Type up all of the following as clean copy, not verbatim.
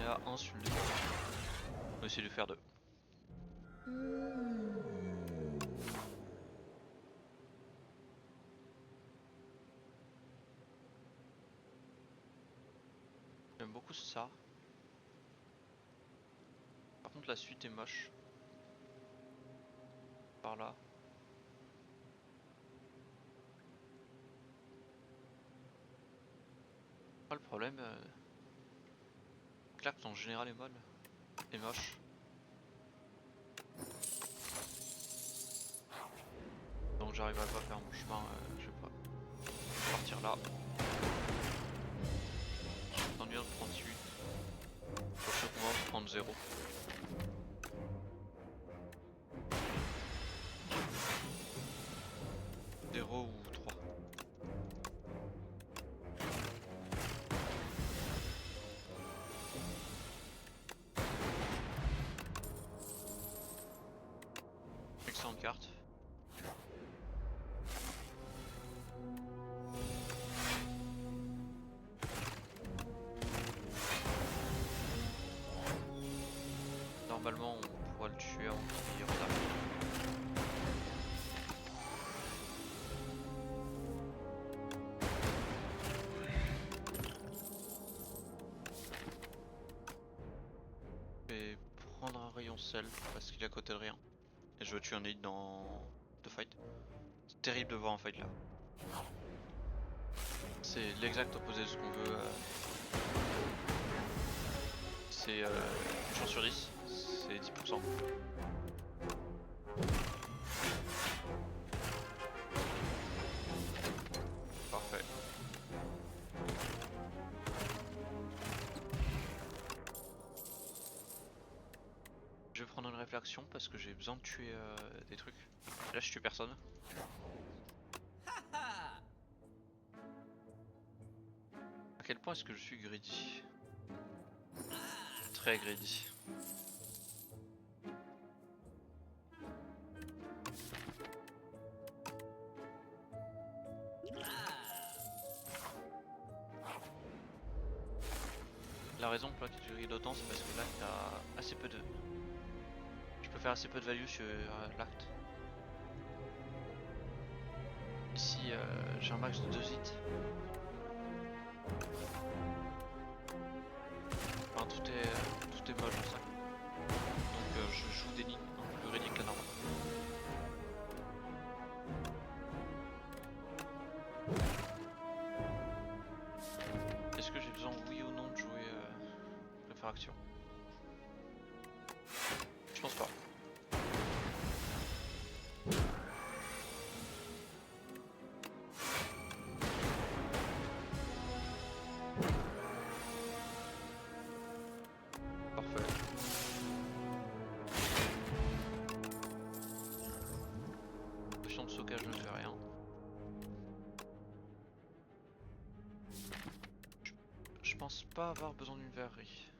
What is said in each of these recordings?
à 1 sur le 2. On va essayer de faire 2. J'aime beaucoup ça. Par contre la suite est moche. Par là. Ah, le problème, Clact en général est molle. Et moche. Donc j'arriverai pas à faire mon chemin, je vais pas partir là. Dans le 38. Prochain combat, on va prendre 0. Ou 3. Excellente carte. Normalement on pourra le tuer avant qu'il retarde. Je vais prendre un rayon sel parce qu'il est à côté de rien. Et je veux tuer un élite dans 2 fights. C'est terrible de voir un fight là. C'est l'exact opposé de ce qu'on veut. C'est une chance sur 10, c'est 10%. Parfait. Je vais prendre une réflexion parce que j'ai besoin de tuer des trucs. Là je tue personne. À quel point est-ce que je suis greedy? Très greedy. La raison pour laquelle je greedy d'autant, c'est parce que là il y a assez peu de... Je peux faire assez peu de value sur l'acte. Ici j'ai un max de 2 hits. Enfin tout est moche dans ça. Donc je joue des lignes un peu plus greedy que la normale. Est-ce que j'ai besoin oui ou non de jouer de faire action? Je pense pas. Parfait. Potion de stockage ne fait rien. Je pense pas avoir besoin d'une verrerie.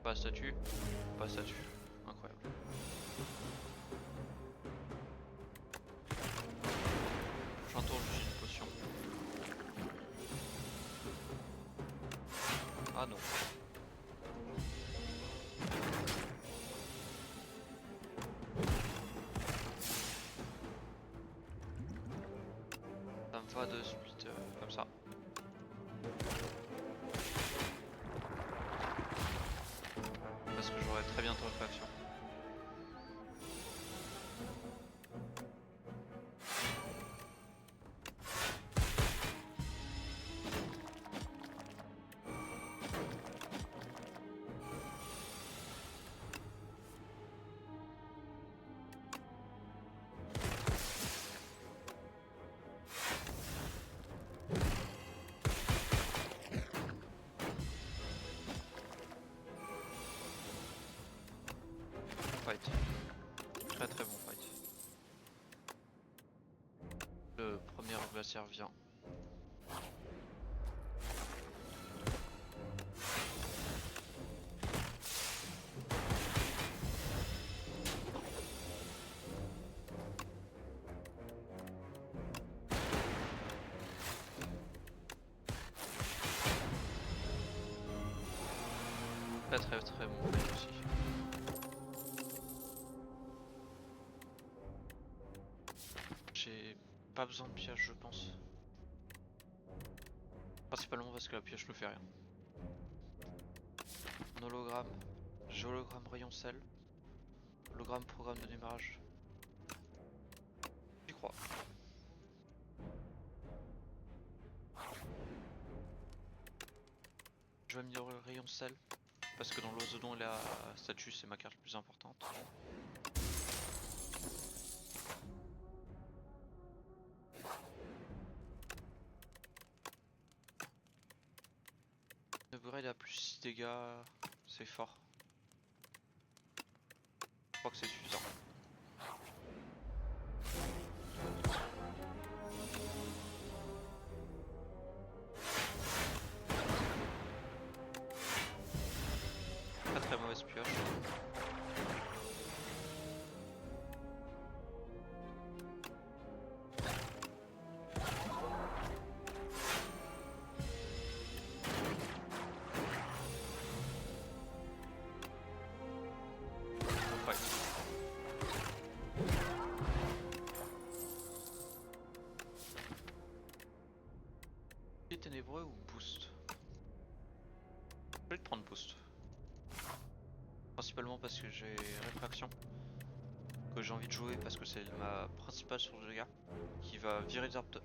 Pas statue, pas statue. Incroyable. Prochain tour, j'ai une potion. Ah non. Ça me va de split comme ça. Parce que j'aurai très bientôt une faction. Fight. Très très bon fight. Le premier glaciaire vient. Très très très bon fight aussi. J'ai pas besoin de piège je pense. Principalement parce que la piège ne fait rien. En hologramme, j'ai hologramme rayon sel. Hologramme programme de démarrage. J'y crois. Je vais améliorer le rayon sel. Parce que dans l'Ozodon et la statue c'est ma carte la plus importante. Le upgrade à plus 6 dégâts, c'est fort. Je crois que c'est suffisant. Pas très mauvaise pioche. Ténébreux ou boost? Je vais le prendre boost. Principalement parce que j'ai réfraction. Que j'ai envie de jouer parce que c'est ma principale source de dégâts. Qui va virer les arbres de...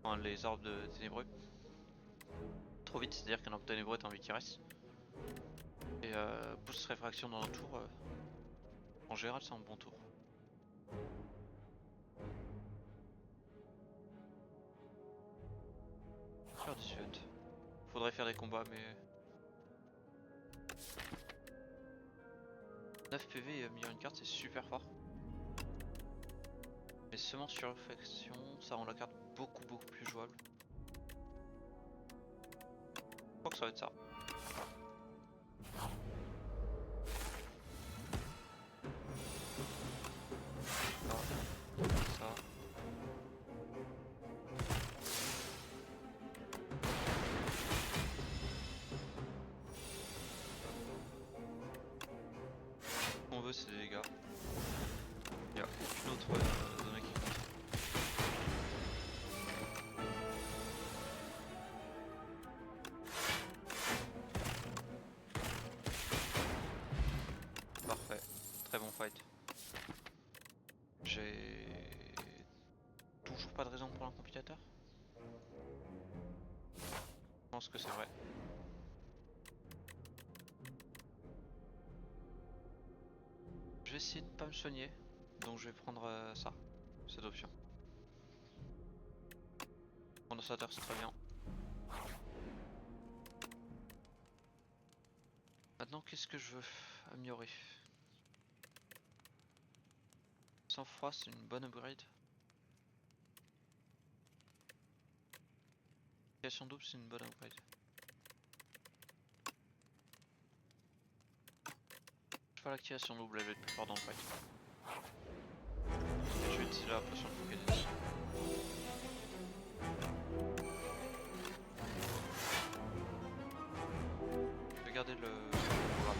Enfin, les arbres de ténébreux. Trop vite, c'est à dire qu'un arbre ténébreux t'as envie qu'il reste. Et boost réfraction dans un tour. En général c'est un bon tour. Faire 18. Faudrait faire des combats mais... 9 PV et améliorer une carte c'est super fort. Mais semence sur réflexion, ça rend la carte beaucoup plus jouable. Je crois que ça va être ça. Ça. Ce qu'on veut c'est des dégâts. Il n'y a aucune autre donnée qui compte. Parfait, très bon fight. J'ai toujours pas de raison pour un compilateur. Je pense que c'est vrai. Je vais essayer de pas me soigner, donc je vais prendre ça, cette option. Condensateur c'est très bien. Maintenant qu'est-ce que je veux améliorer? Sans froid c'est une bonne upgrade. Activation double c'est une bonne upgrade. Je fais l'activation double, elle va être plus forte dans le fight. Et je vais utiliser la potion de Focus. Je vais garder le programme.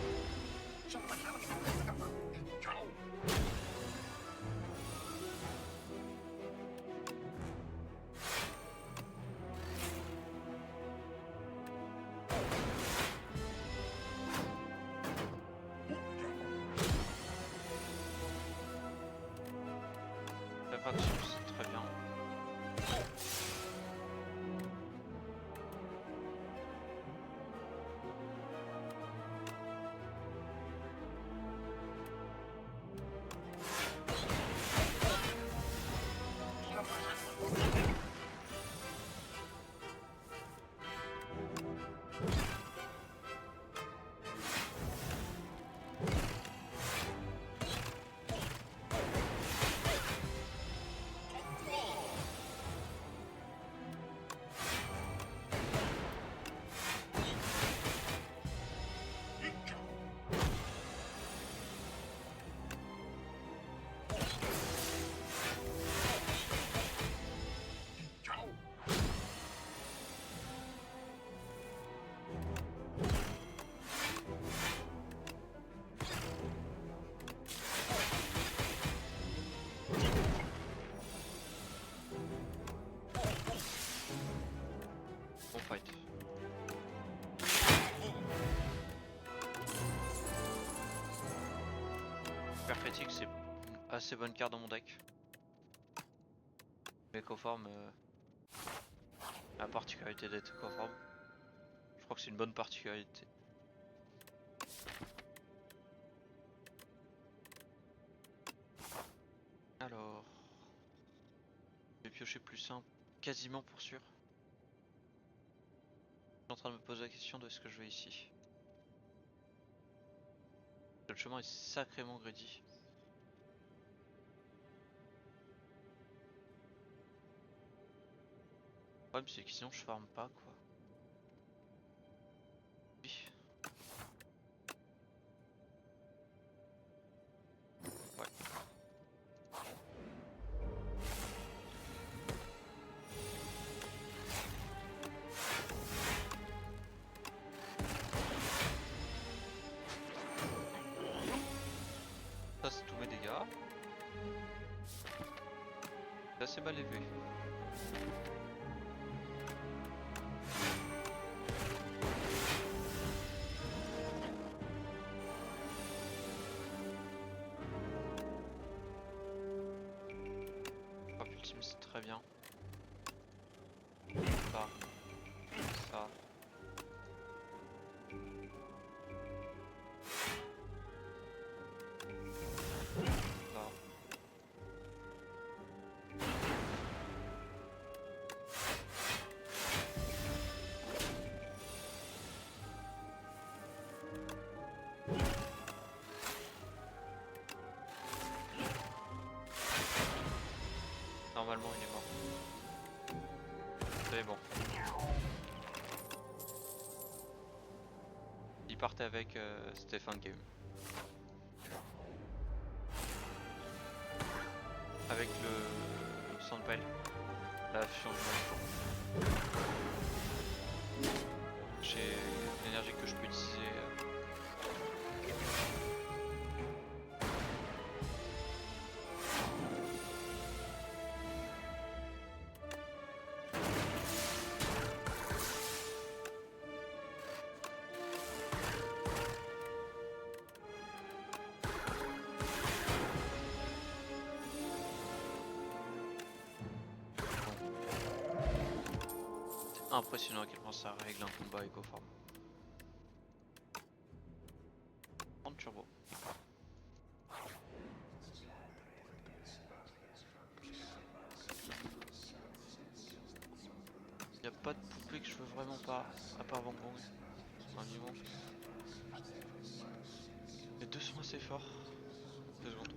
Réfraction c'est très bien. critique, c'est une assez bonne carte dans mon deck. Écoforme, la particularité d'être écoforme, je crois que c'est une bonne particularité. Alors, je vais piocher plus simple, quasiment pour sûr. Je suis en train de me poser la question de ce que je vais ici. Le chemin est sacrément greedy. Le problème c'est que sinon je farme pas quoi. Oui. Ouais. Ça c'est tous mes dégâts. C'est assez mal élevé. Frappe ultime c'est très bien. Ça. Ça. Ça. Normalement il est mort. C'est bon. Il partait avec Stephen Game. Avec le Sandpile, la fusion du Maelstrom. J'ai l'énergie que je peux utiliser. Impressionnant à quel point ça règle un combat écoforme. 30 turbo. Y a pas de poupée que je veux vraiment pas, à part Van Gogh. Un vivant. Les deux sont assez forts. 2 secondes.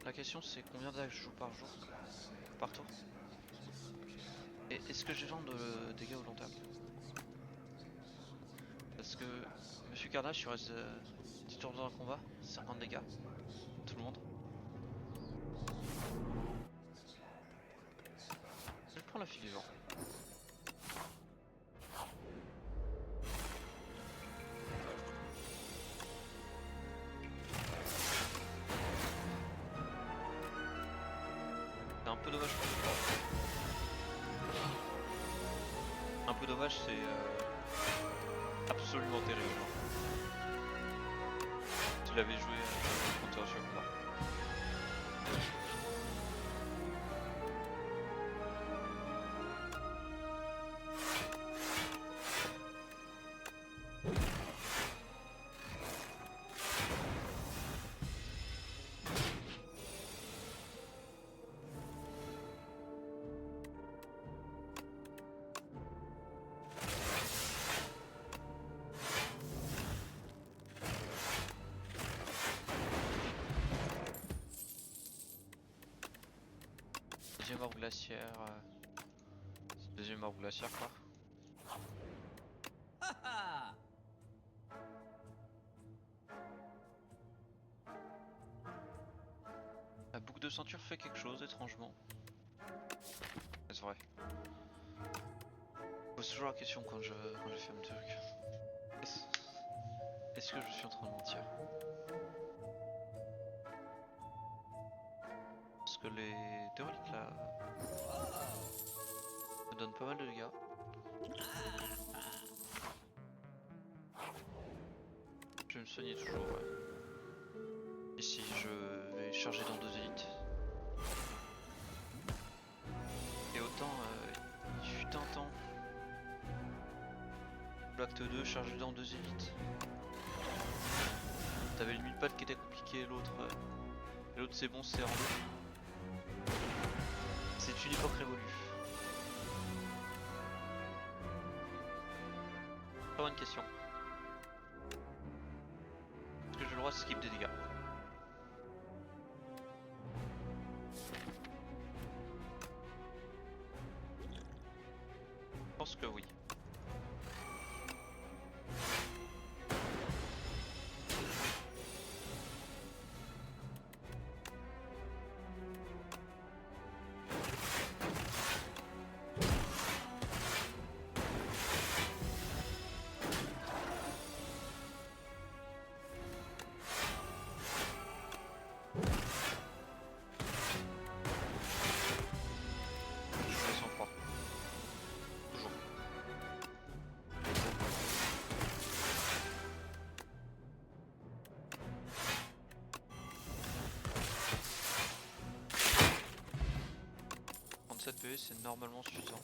La question c'est combien d'actes je joue par jour, par tour. Et est-ce que j'ai genre de dégâts au long terme? Parce que Monsieur Carnage sur 10 tours dans un combat, 50 dégâts. Tout le monde. Je prends la file du vent. C'est un peu dommage pour le sport. Un peu dommage, c'est absolument terrible. Tu l'avais joué quand tu as reçu le combat. Deuxième orbe glaciaire. Deuxième orbe glaciaire quoi. La boucle de ceinture fait quelque chose étrangement. C'est vrai. Je pose toujours la question quand je fais un truc. Est-ce que je suis en train de mentir? Parce parce que les deux reliques là me donnent pas mal de dégâts. Je vais me soigner toujours, ouais. Ici je vais charger dans 2 élites. Et autant il fut un temps l'acte 2 chargé dans 2 élites. T'avais le 1000 pattes qui était compliqué, l'autre c'est bon, c'est en deux. C'est une époque révolue. Pas une question. Est-ce que j'ai le droit de skip des dégâts? Je pense que oui. PV c'est normalement suffisant.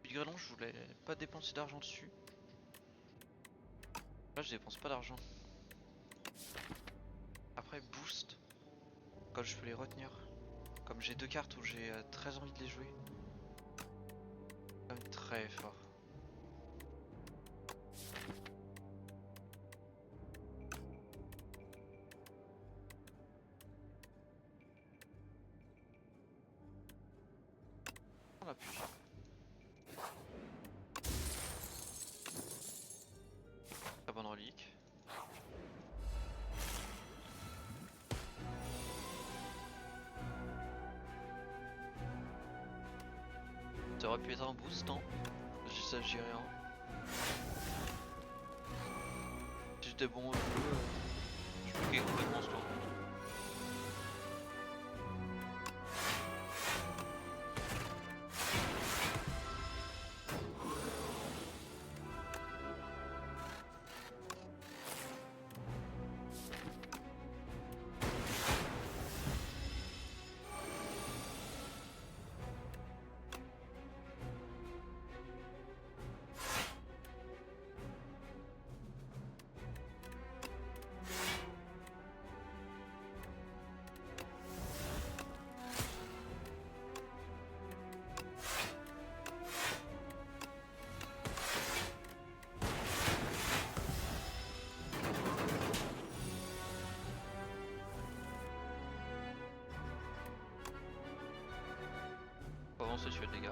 Puis grêlon, je voulais pas dépenser d'argent dessus. Là je dépense pas d'argent. Après boost, comme je peux les retenir. Comme j'ai 2 cartes où j'ai très envie de les jouer. Quand même très fort. On appuie. La bonne relique. Ça aurait pu être un boost, non? J'ai ça, j'ai rien. Si j'étais bon au jeu, je bloquais complètement ce tour. Faut avancer sur les dégâts.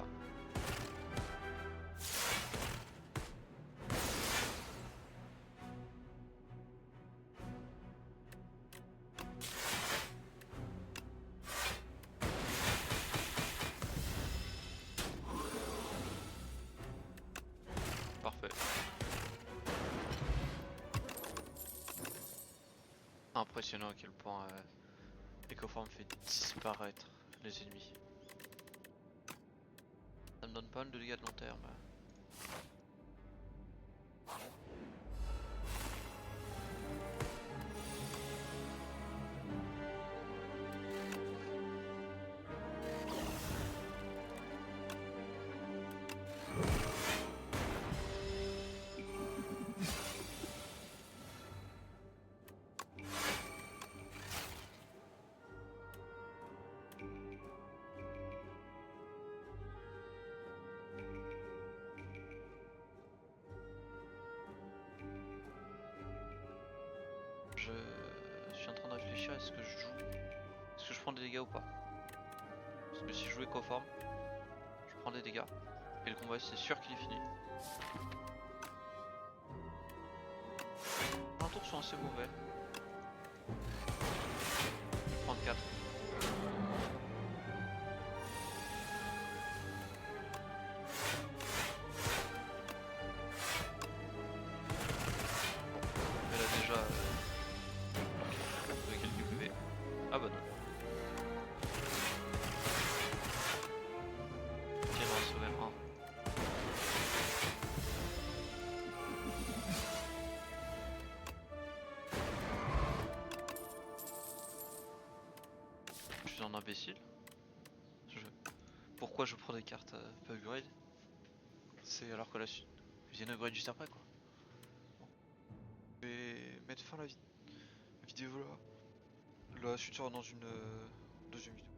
Parfait. Impressionnant à quel point Ecoform fait disparaître les ennemis. Ça me donne pas mal de dégâts de long terme. Je suis en train de réfléchir à ce que je joue. Est-ce que je prends des dégâts ou pas? Parce que si je joue Ecoform, je prends des dégâts. Et le combat c'est sûr qu'il est fini. Les tours sont assez mauvais. 34. Mais là déjà, avec quelques PV. pourquoi je prends des cartes pas upgrade. C'est alors que la suite vient upgrade juste après quoi. Bon. Je vais mettre fin à la vidéo là. La suite sera dans une deuxième vidéo.